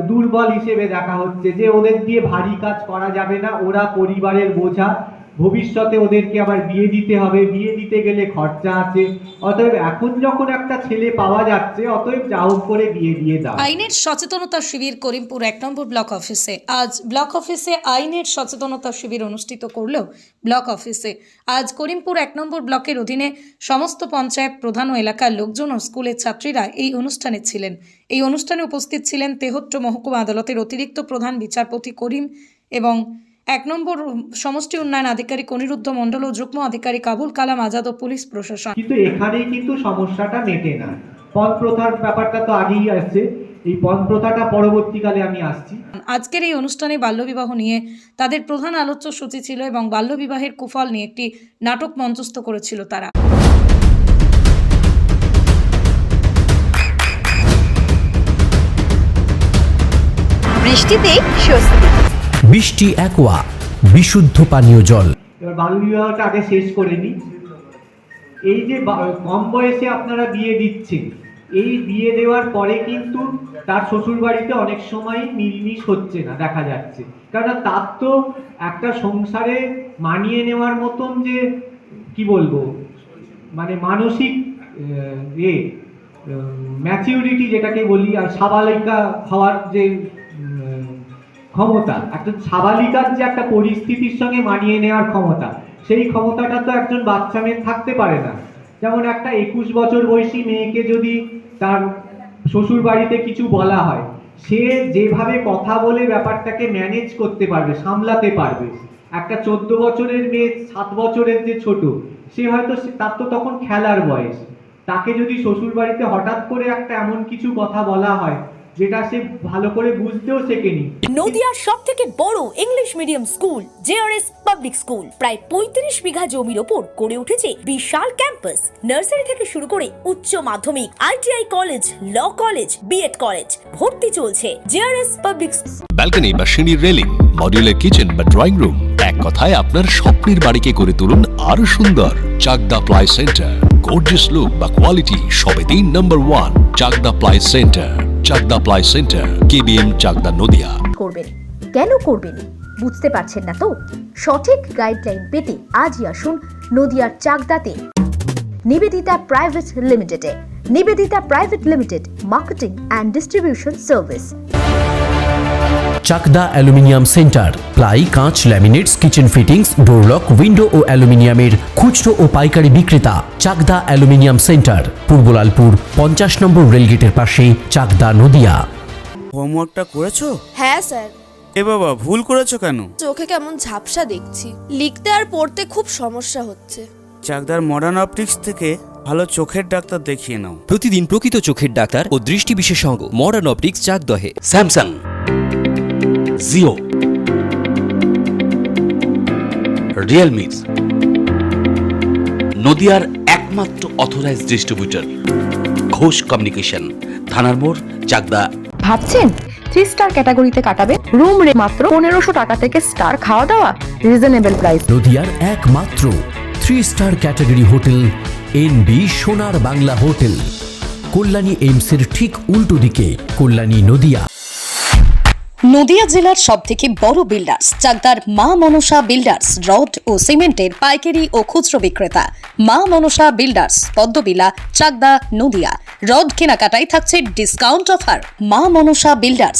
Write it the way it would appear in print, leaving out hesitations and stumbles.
দুর্বল হিসেবে দেখা হচ্ছে, যে ওদের দিয়ে ভারী কাজ করা যাবে না, ওরা পরিবারের বোঝা, ভবিষ্যতে ওদেরকে আবার বিয়ে দিতে হবে, বিয়ে দিতে গেলে খরচা আছে, অতএব এখন যখন একটা ছেলে পাওয়া যাচ্ছে অতএব যা হোক করে বিয়ে দিয়ে দাও। আইনের সচেতনতা শিবির করিমপুর 1 নম্বর ব্লক অফিসে। আজ ব্লক অফিসে আইনের সচেতনতা শিবির অনুষ্ঠিত করলেও ব্লক অফিসে আজ করিমপুর 1 নম্বর ব্লকের অধীনে সমস্ত পঞ্চায়েত প্রধান ও এলাকার লোকজন ও স্কুলের ছাত্রীরা এই অনুষ্ঠানে ছিলেন। এই অনুষ্ঠানে উপস্থিত ছিলেন তেহট্ট মহকুমা আদালতের অতিরিক্ত প্রধান বিচারপতি করিম এবং 1 নম্বর সমষ্টি উন্নয়ন আধিকারিক অনিরুদ্ধ মণ্ডল ও যুগ্ম আধিকারিক আবুল কালাম আজাদ ও পুলিশ প্রশাসন। কিন্তু এখানেই কিন্তু সমস্যাটা মেটে না। পণ প্রথার ব্যাপারটা তো আগেই আসছে, এই পণ প্রথাটা পরবর্তীকালে আমি আসছি। আজকের এই অনুষ্ঠানে বাল্যবিবাহ নিয়ে তাদের প্রধান আলোচ্য সূচি ছিল এবং বাল্যবিবাহের কুফল নিয়ে একটি নাটক মঞ্চস্থ করেছিল তারা। বৃষ্টিতে স্বস্তি। বৃষ্টি অ্যাকোয়া বিশুদ্ধ পানীয় জল। এবার বাল্যবিবাহটা আগে শেষ করে নিই। এই যে কম বয়সে আপনারা বিয়ে দিচ্ছেন, এই বিয়ে দেওয়ার পরে কিন্তু তার শ্বশুর বাড়িতে অনেক সময় মিলমিশ হচ্ছে না, দেখা যাচ্ছে। কারণ তার তো একটা সংসারে মানিয়ে নেওয়ার মতন যে কি বলবো, মানে মানসিক ম্যাচিউরিটি যেটাকে বলি, আর সাবালিকা হওয়ার যে ক্ষমতা, একটা সাবালিকার যে একটা পরিস্থিতির সঙ্গে মানিয়ে নেওয়ার ক্ষমতা, সেই ক্ষমতাটা তো একজন বাচ্চা মেয়ে থাকতে পারে না। যেমন একটা 21 বছর বয়সী মেয়েকে যদি তার শ্বশুর বাড়িতে কিছু বলা হয়, সে যেভাবে কথা বলে ব্যাপারটাকে ম্যানেজ করতে পারবে, সামলাতে পারবে। একটা 14 বছরের মেয়ে, 7 বছরের যে ছোট, সে হয়তো তার তো তখন খেলার বয়স, তাকে যদি শ্বশুর বাড়িতে হঠাৎ করে একটা এমন কিছু কথা বলা হয় যেটা সে ভালো করে বুঝতেও শেখেনি। নদিয়ার সবথেকে বড় English medium school JRS public school প্রায় 35 বিঘা জমির ওপর গড়ে উঠেছে বিশাল ক্যাম্পাস। নার্সারি থেকে শুরু করে উচ্চ মাধ্যমিক, ITI college, law college, BEd college, ভর্তি চলছে জেআরএস পাবলিক। ব্যালকনি বা সিঁড়ির রেলিং, মডিউলার কিচেন বা ড্রয়িং রুম, এক কথায় আপনার স্বপ্নের বাড়িকে করে তুলুন আরো সুন্দর। Chakdah ply centre, gorgeous look বা কোয়ালিটি সবে 3 number 1 Chakdah ply centre. Chakdah ply centre, KBM, Chakdah, Nadia. করবেন কেন করবেন বুঝতে পারছেন না তো? সঠিক গাইডলাইন পেতে আজই আসুন নদিয়ার চাকদাতে নিবেদিতা প্রাইভেট লিমিটেডে। Nivedita private limited, marketing and distribution service. Chakdah aluminium centre, ply, কাঁচ, laminates, kitchen fittings, door lock, window ও অ্যালুমিনিয়ামের খুচরো ও পাইকারি বিক্রেতা। চাকদা অ্যালুমিনিয়াম সেন্টার, পূর্বলালপুর 50 নম্বর রেলগেটের পাশে, চাকদা, নদিয়া। হোমওয়ার্কটা করেছো? হ্যাঁ স্যার। এ বাবা, ভুল করেছো কেন? চোখে কেমন ঝাপসা দেখছি, লিখতে আর পড়তে খুব সমস্যা হচ্ছে। চাকদার মডার্ন অপটিক্স থেকে ভালো চোখের ডাক্তার দেখিয়ে নাও। প্রতিদিন প্রকৃত চোখের ডাক্তার ও দৃষ্টি বিশেষজ্ঞ মডার্ন অপটিক্স, চাকদহে। স্যামসাং, জিও, রিয়েলমি, নদিয়ার একমাত্র অথরাইজড ডিস্ট্রিবিউটর ঘোষ কমিউনিকেশন, থানার মোড়, চাকদা। ভাবছেন 3 স্টার ক্যাটাগরিতে কাটাবেন? রুম রে মাত্র 1500 টাকা থেকে স্টার, খাওয়া দাওয়া রিজনেবল প্রাইস। নদিয়ার একমাত্র 3 স্টার ক্যাটাগরি হোটেল এনবি সোনার বাংলা হোটেল, কল্যাণী এইমসের ঠিক উল্টো দিকে, কল্যাণী, নদিয়া। নদিয়া জেলার সবথেকে বড় বিল্ডার্স চাকদার মা মনসা বিল্ডার্স, রড ও সিমেন্টের পাইকারি ও খুচরো বিক্রেতা। মা মনসা বিল্ডার্স, পদ্মবিলা, চাকদা, নদিয়া। রড কেনাকাটায় থাকছে ডিসকাউন্ট অফার। মা মনসা বিল্ডার্স,